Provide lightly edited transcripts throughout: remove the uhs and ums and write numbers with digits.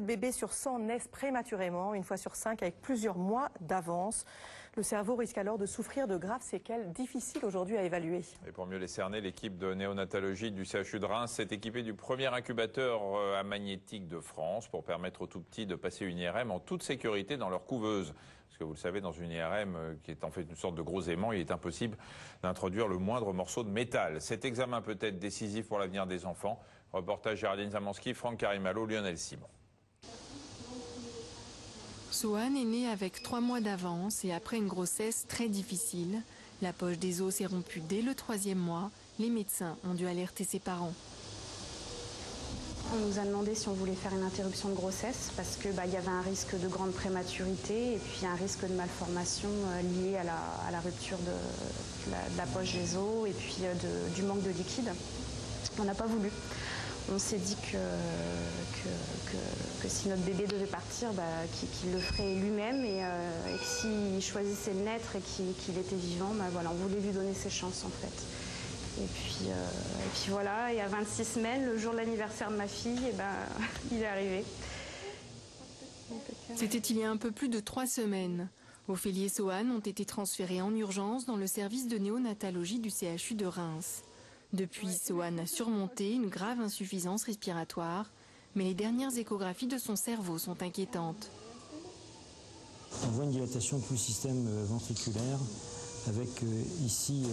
7 bébés sur 100 naissent prématurément, une fois sur 5 avec plusieurs mois d'avance. Le cerveau risque alors de souffrir de graves séquelles difficiles aujourd'hui à évaluer. Et pour mieux les cerner, l'équipe de néonatologie du CHU de Reims s'est équipée du premier incubateur à magnétique de France pour permettre aux tout-petits de passer une IRM en toute sécurité dans leur couveuse. Parce que vous le savez, dans une IRM qui est en fait une sorte de gros aimant, il est impossible d'introduire le moindre morceau de métal. Cet examen peut être décisif pour l'avenir des enfants. Reportage Géraldine Zamanski, Franck Carimalo, Lionel Simon. Sohan est née avec 3 mois d'avance et après une grossesse très difficile. La poche des os s'est rompue dès le 3e mois. Les médecins ont dû alerter ses parents. On nous a demandé si on voulait faire une interruption de grossesse parce que y avait un risque de grande prématurité et puis un risque de malformation lié à la rupture de la poche des os et puis du manque de liquide. On n'a pas voulu. On s'est dit que si notre bébé devait partir, qu'il le ferait lui-même et que s'il choisissait de naître et qu'il était vivant, voilà, on voulait lui donner ses chances en fait. Et puis voilà, et à 26 semaines, le jour de l'anniversaire de ma fille, il est arrivé. C'était il y a un peu plus de 3 semaines. Ophélie et Sohan ont été transférés en urgence dans le service de néonatologie du CHU de Reims. Depuis, Sohan a surmonté une grave insuffisance respiratoire, mais les dernières échographies de son cerveau sont inquiétantes. On voit une dilatation de tout le système ventriculaire, avec ici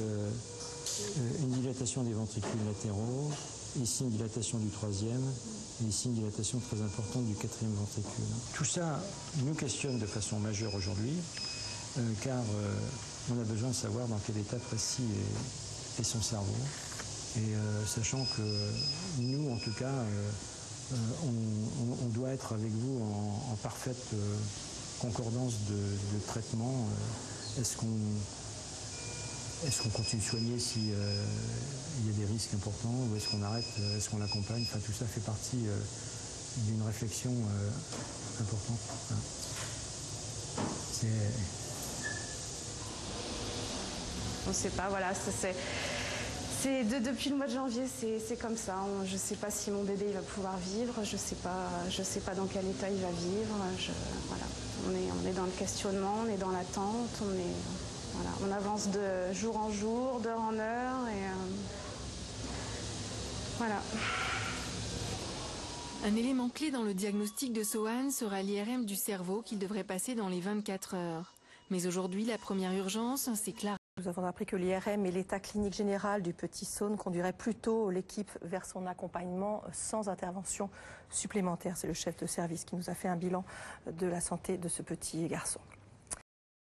une dilatation des ventricules latéraux, ici une dilatation du 3e, et ici une dilatation très importante du 4e ventricule. Tout ça nous questionne de façon majeure aujourd'hui, car on a besoin de savoir dans quel état précis est son cerveau. Et sachant que nous, en tout cas, on doit être avec vous en parfaite concordance de traitement. Est-ce qu'on continue de soigner s'il y a des risques importants ou est-ce qu'on arrête, est-ce qu'on l'accompagne? Enfin, tout ça fait partie d'une réflexion importante. On ne sait pas, voilà, depuis le mois de janvier, c'est comme ça. Je ne sais pas si mon bébé il va pouvoir vivre, je sais pas dans quel état il va vivre. Voilà. On est dans le questionnement, on est dans l'attente, on avance de jour en jour, d'heure en heure, et voilà. Un élément clé dans le diagnostic de Sohan sera l'IRM du cerveau qu'il devrait passer dans les 24 heures. Mais aujourd'hui, la première urgence, c'est Clara. Nous avons appris que l'IRM et l'état clinique général du petit Saune conduiraient plutôt l'équipe vers son accompagnement sans intervention supplémentaire. C'est le chef de service qui nous a fait un bilan de la santé de ce petit garçon.